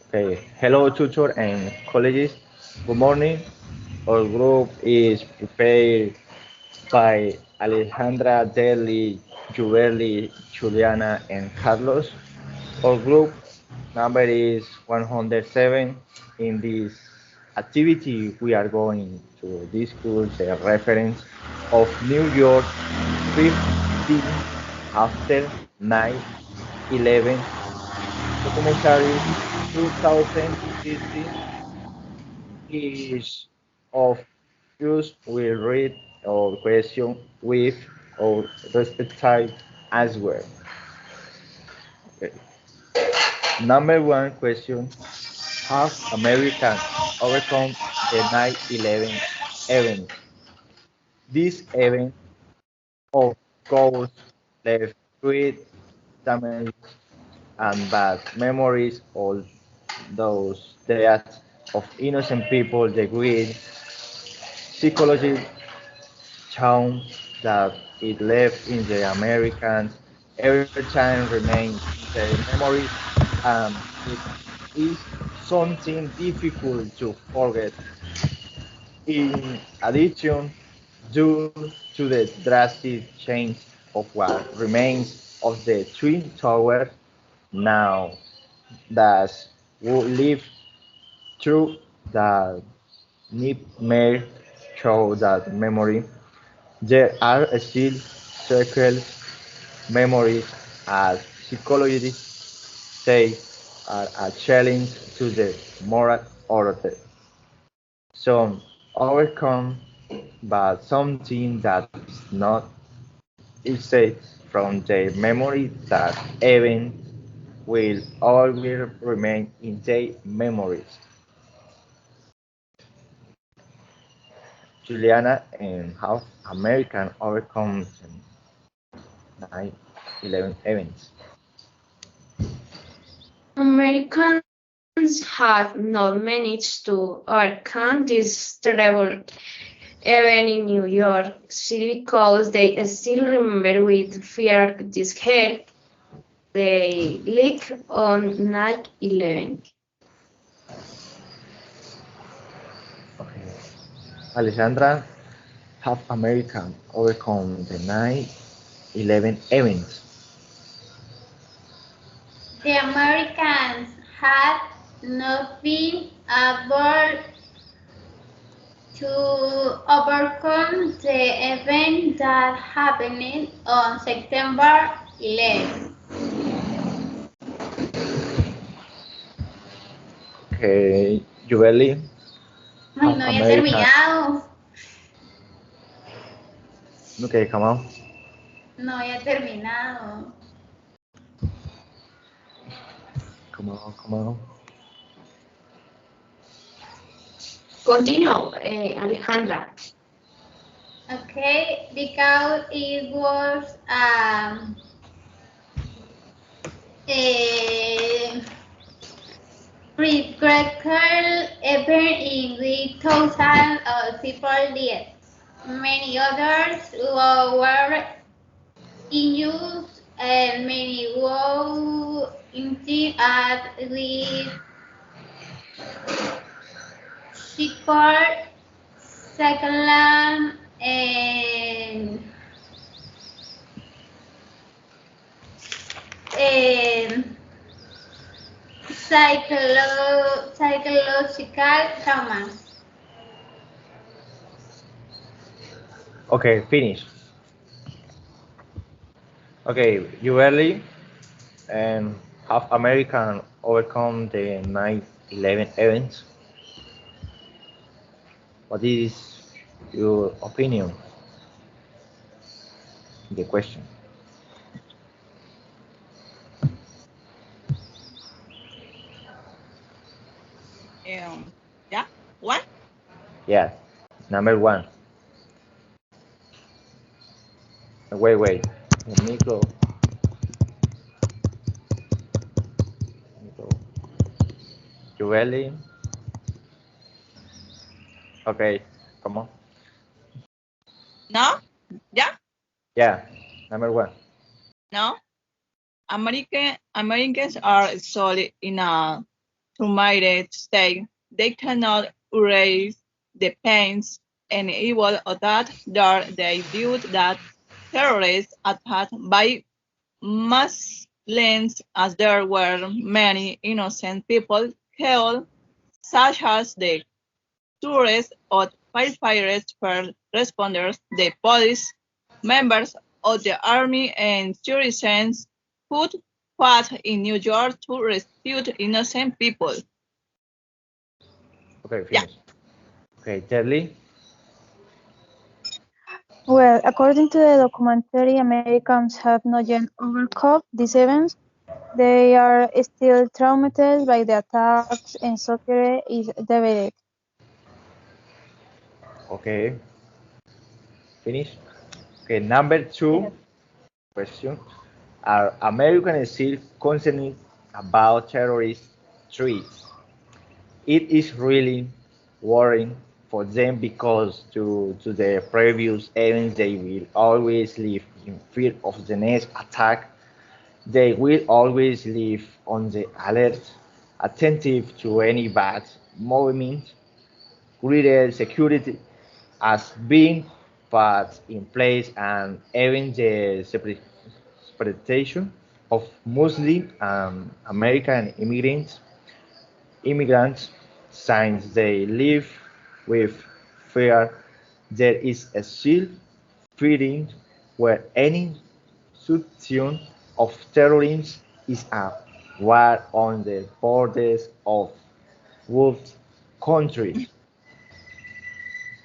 Okay, hello, tutor and colleagues. Good morning. Our group is prepared by Alejandra, Deli, Juberli, Juliana, and Carlos. Our group number is 107. In this activity, we are going to discuss the reference of New York 15 after 9/11 documentary 2015 is of use will read or question with or respective answer. Okay. Number one question: have Americans overcome the 9/11 event? This event, of course, left great damage and bad memories of those deaths of innocent people. The great psychology charm that it left in the Americans every time remains in their memories, and it is something difficult to forget. In addition, due to the drastic change of what remains of the Twin Towers, now that we live through the nightmare through that memory, there are still circles memories, as psychologists say, are a challenge to the moral order. Some overcome, but something that is not erased from their memory, that event will always remain in their memories. Juliana and how American overcome 9/11 events. Americans have not managed to overcome this terrible event in New York City because they still remember with fear this hell they leak on 9/11. Okay. Alexandra, have American overcome the 9/11 events? The Americans had not been able to overcome the event that happened on September 11. Okay, Jubilee, Ay, have no había American. terminado. Okay, come on. No había terminado. Come on, come on. Continue, Alejandra. Okay, because it was a regretful event in which thousands of people died. Many others were injured and many were injured with severe psychological and psychological traumas. Okay, finish. Okay, Jubilee and have American overcome the 9/11 events? What is your opinion? The question. Yeah, one. Yeah, number one. Wait. Nico, Nico. Jubilee. Okay, come on. No, yeah, Yeah, number one. no. Americans are solid in a United States, they cannot erase the pains and evil that they viewed that terrorist attack by Muslims as there were many innocent people killed, such as the tourists or firefighters, first responders, the police, members of the army, and citizens who fought in New York to rescue innocent people. Okay, Yeah. finish. Okay, Charlie. Well, according to the documentary, Americans have not yet overcome these events. They are still traumatized by the attacks and soccer is divided. Okay, finish. Okay, number 2 question. Are Americans still concerned about terrorist threats? It is really worrying for them because to the previous events they will always live in fear of the next attack. They will always live on the alert, attentive to any bad movement. Greater security has been put in place, and even the separation of Muslim and American immigrants, since they live with fear, there is a still feeling where any suspicion of terrorism is a war on the borders of both countries.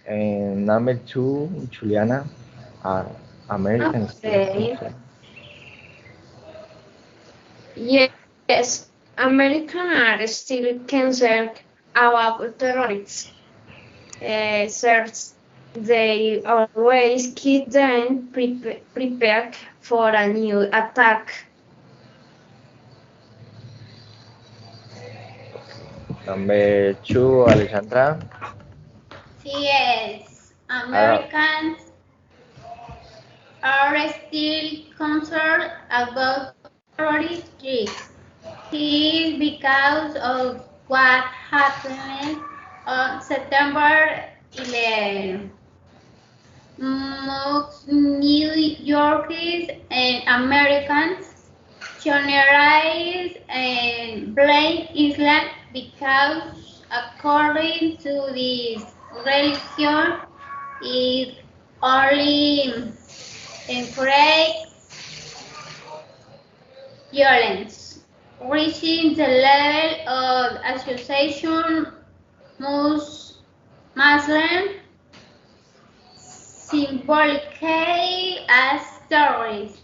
And number 2, Juliana, are Americans still Okay. concerned? Yes, Americans are still concerned about terrorists. Search they always keep them prepared for a new attack. Number 2, Alexandra. Yes, Americans are still concerned about terrorist threats. This is because of what happened on September 11. Most New Yorkers and Americans generalize and blame Islam because, according to this religion, it only encourages violence, reaching the level of association Muslim symbolically as terrorists.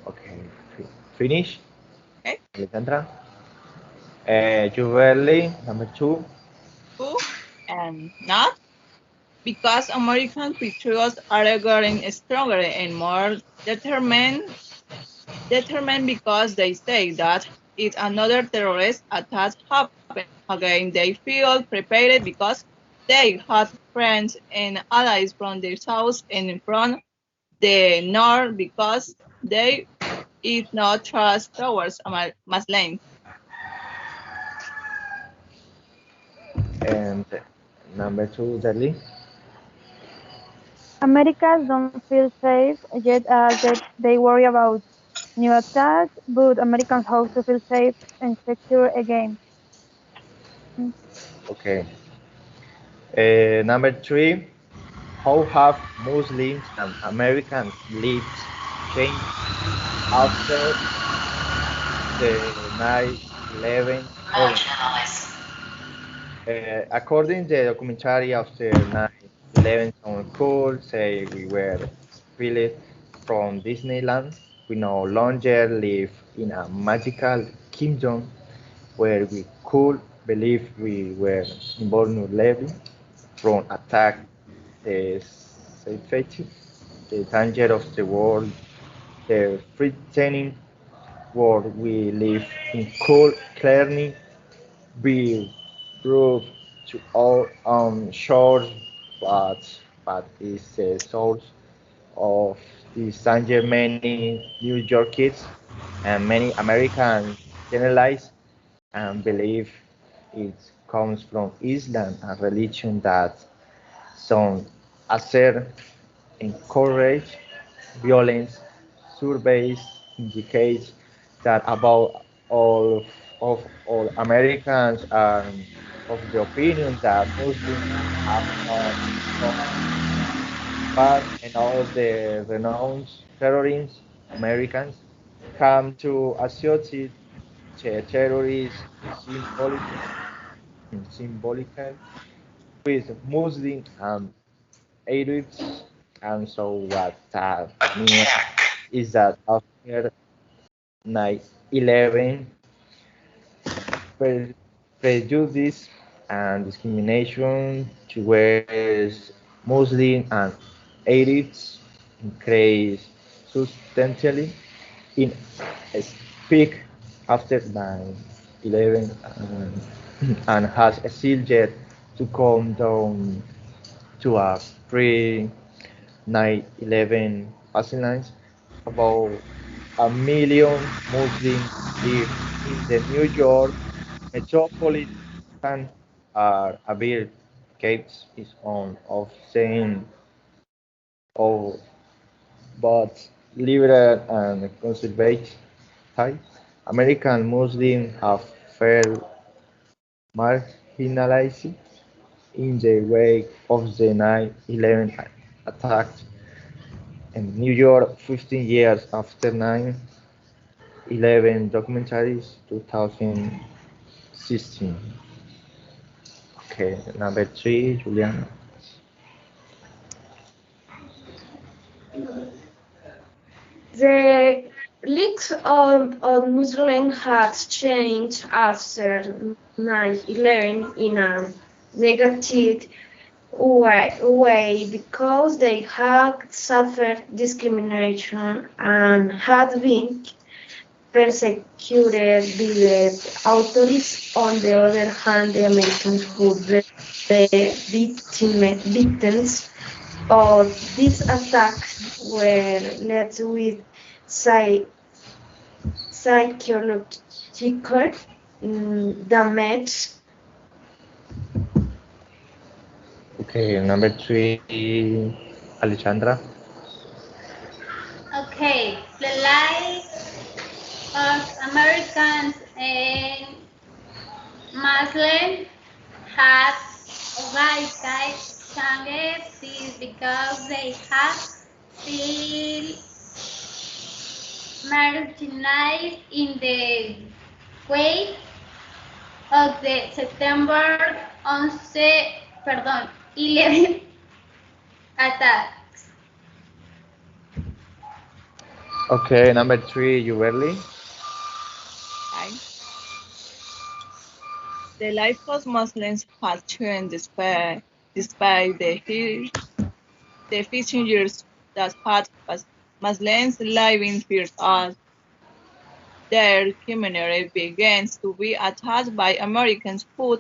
Okay, finish, Okay. Alexandra. Jubilee, number 2. Who and not because American patriots are getting stronger and more determined because they say that if another terrorist attack happens again, they feel prepared because they have friends and allies from the south and from the north because they is not trust towards Muslims. And number 2, Charlie. Americans don't feel safe yet as they worry about new attacks, but Americans hope to feel safe and secure again. Okay. Number 3, how have Muslims and Americans lives changed after the 9/11 event? According to the documentary after 9/11, some cool say we were expelled from Disneyland. We no longer live in a magical kingdom where we could believe we were invulnerable from attack. The safety, the danger of the world, the frightening world we live in could clearly be proved to our own shores, but is the source of this danger many New York kids and many Americans generalized and believe it comes from Islam, a religion that some assert encourage violence. Surveys indicate that about all Americans are of the opinion that Muslims have no part and all the renowned terrorists, Americans, come to associate terrorists symbolical with Muslim Arabs. And so what that means is that after 9/11, prejudice and discrimination towards Muslim and Arabs increased substantially in a peak after 9/11 and has still yet to come down to a pre 9/11 baselines. About a million Muslims live in the New York metropolitan area. Gates is on of saying of but liberal and conservative type. American Muslims have felt marginalized in the wake of the 9/11 attacks in New York 15 years after 9/11 documentaries 2016. Okay, number three, Juliana. The leaks of Muslim has changed after 9/11 in a negative way because they had suffered discrimination and had been persecuted by the authorities. On the other hand, the Americans who were the victims of these attacks were left with psychological damage. Okay, number three, Alexandra. Okay, the life of Americans and Muslims has radically changed. This because they have feel marginalized in the wake of the September 11 attacks. Okay, number three, Juberli. Right? The life of Muslims has changed despite the 15 years that had passed. Muslims living fear as their community begins to be attacked by Americans who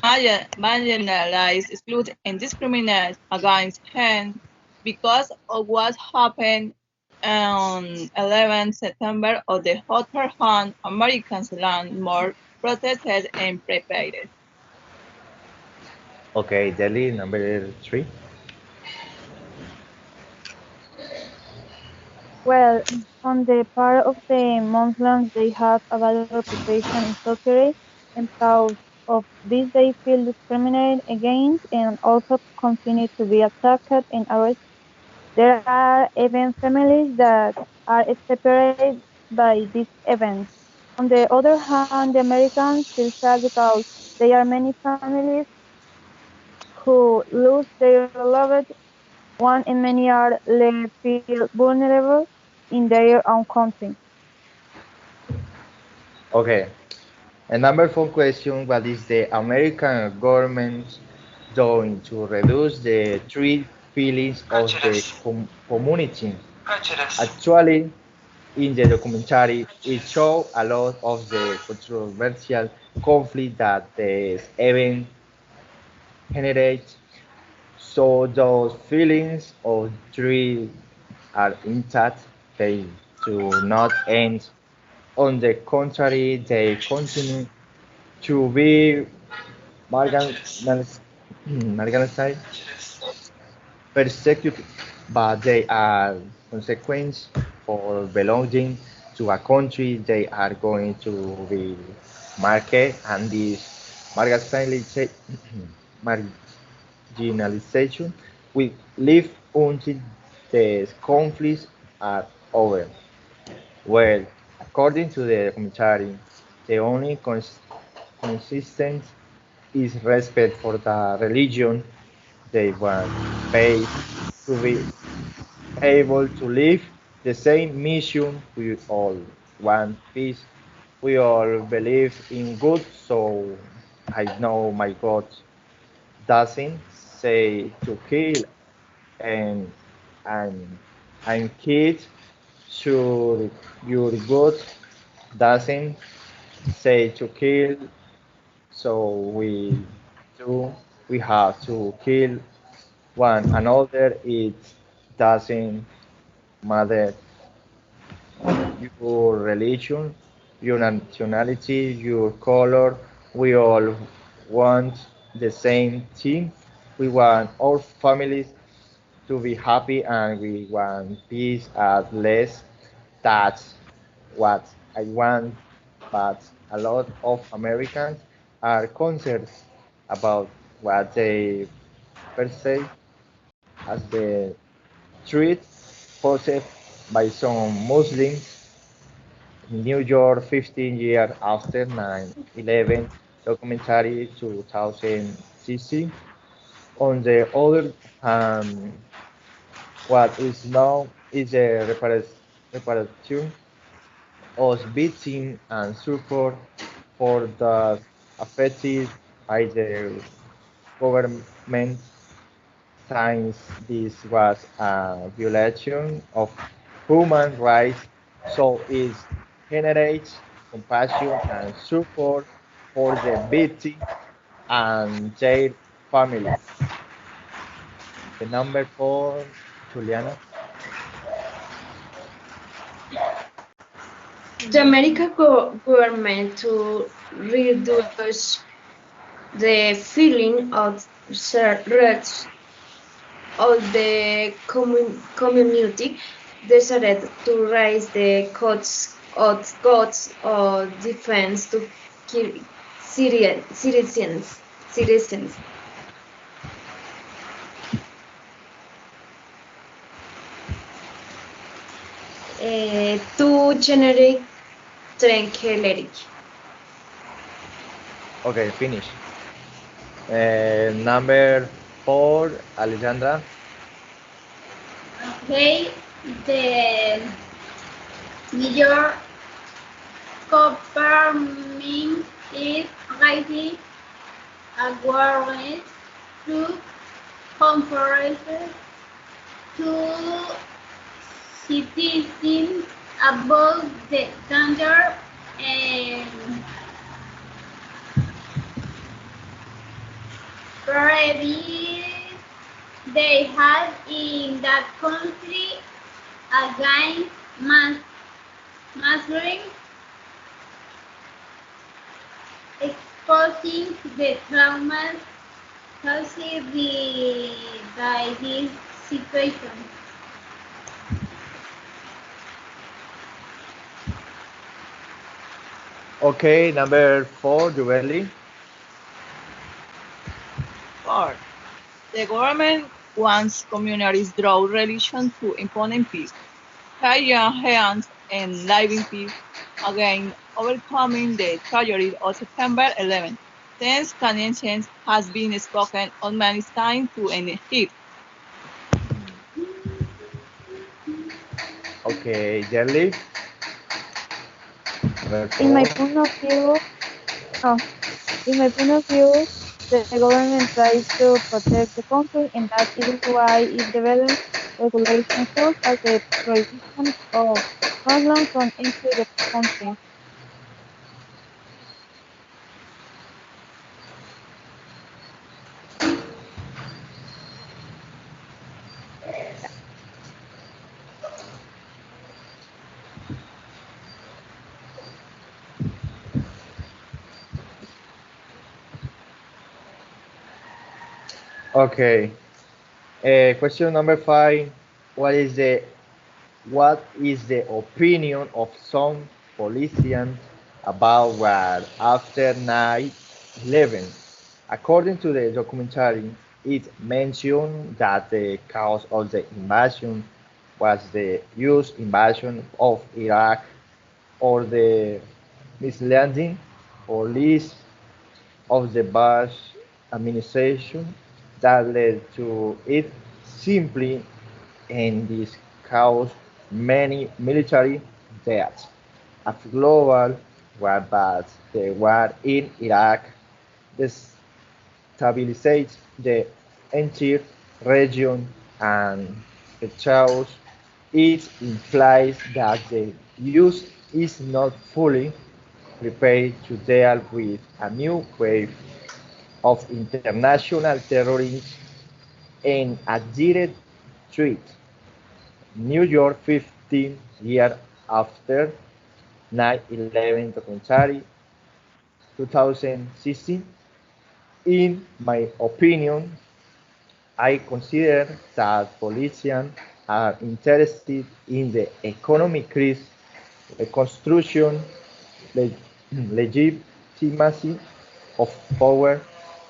marginalized, exclude, and discriminate against him because of what happened on 11 September. On the other hand, Americans land more protected and prepared. Okay, Delhi, number three. Well, on the part of the Muslims, they have a bad reputation in society, and because of this, they feel discriminated against and also continue to be attacked and arrested. There are even families that are separated by these events. On the other hand, the Americans feel sad because there are many families who lose their loved one and many are left feel vulnerable in their own country. Okay, and number four question: what is the American government doing to reduce the trade feelings of the community? Actually, in the documentary, it shows a lot of the controversial conflict that the event generates. So those feelings of dread are intact. They do not end On the contrary, they continue to be marginalized, marginalized, persecuted, but they are consequence for belonging to a country. They are going to be market, and this marginalization, marginalization will live until the conflicts are over. Well, according to the commentary, the only consistent is respect for the religion they want faith to be able to live the same mission. We all want peace. We all believe in good, so I know my God doesn't say to kill, and and and kids should your God doesn't say to kill, so do we have to kill one another. It doesn't matter your religion, your nationality, your color. We all want the same thing. We want our families to be happy, and we want peace at least. That's what I want. But a lot of Americans are concerned about what they perceive as the threat posed by some Muslims in New York 15 years after 9/11 documentary 2016. On the other hand, what is now is a reparation of victims and support for the affected by the government since this was a violation of human rights, so it generates compassion and support for the victim and their families. The number four, Juliana. The American government to reduce the feeling of threats of the community decided to raise the costs of defense to Syrian citizens. To generate tranquility. Okay, finish. Number four, Alexandra. Okay, the New York government is raising awareness through conferences to citizens about the danger and prejudice they have in that country against Muslims, exposing the traumas caused by this situation. Okay, number four, Juberly. 4. The government wants communities draw religion to implement peace, join hands and live in peace, again overcoming the tragedy of September 11. Since Canadians has been spoken on many times to end it. Okay, Jelly. Number In my four. point of view, oh, in my point of view, the government tries to protect the country, and that is why it develops regulations such as the prohibition of Muslims from entering the country. Okay. Question number 5. What is the what is the opinion of some politicians about war after 9/11? According to the documentary, it mentioned that the cause of the invasion was the US invasion of Iraq or the misleading policy of the Bush administration that led to it simply, and this caused many military deaths. A global war, but the war in Iraq destabilized the entire region, and the chaos it implies that the US is not fully prepared to deal with a new wave of international terrorism and a direct threat. New York, 15 years after 9/11 documentary, 2016. In my opinion, I consider that politicians are interested in the economic crisis, reconstruction, leg- legitimacy of power,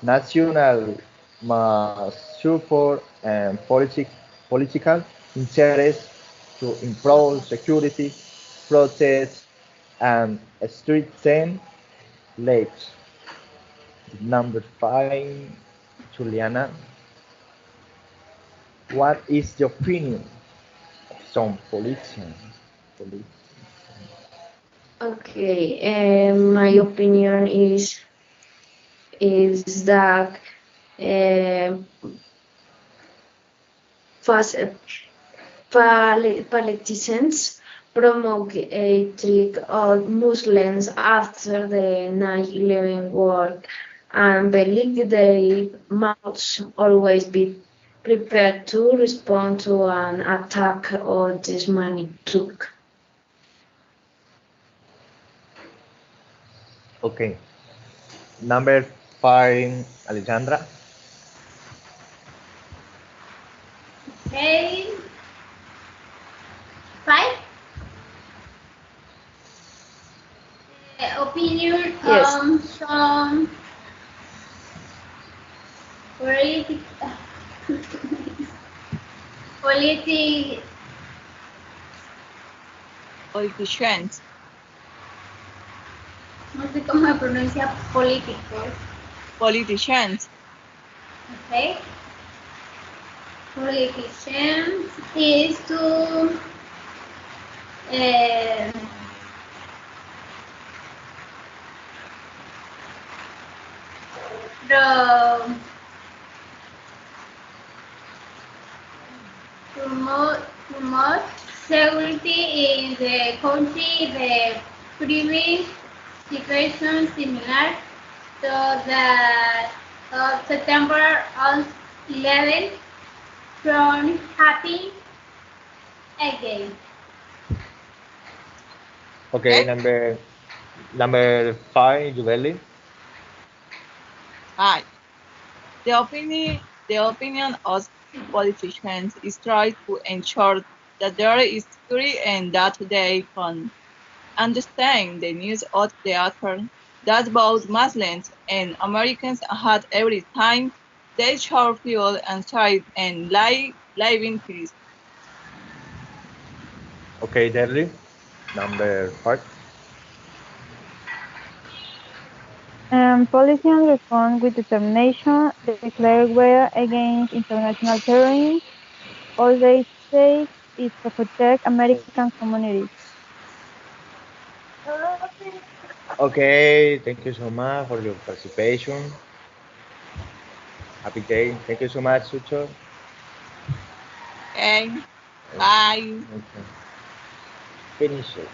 national support, and political interest to improve security, protect, and strengthen lives. Number 5, Juliana, what is the opinion of some politicians? Okay, my opinion is that uh, fast, politicians promote hatred of Muslims after the 9/11 war and believe they must always be prepared to respond to an attack of this magnitude. Okay. Number 5, Alexandra. Okay. 5. Opinion Yes. on some politic, politic, Politicians. no sé cómo se pronuncia políticos. Politicians. Okay. Politicians is to the promote security in the country, the previous situation similar to the of September 11 from happening again. Okay, Okay. number 5, Julie. Hi. The opinion of politicians is try to ensure that there is security and that they can understand the news of the author that both Muslims and Americans had every time they share fuel and side and live in peace. Okay, Derry. Number 4. Politicians respond with determination, declare war against international terrorism. All they say is to protect American communities. Okay, thank you so much for your participation. Happy day. Thank you so much, Sucho. Okay. Bye. Okay. Finish it.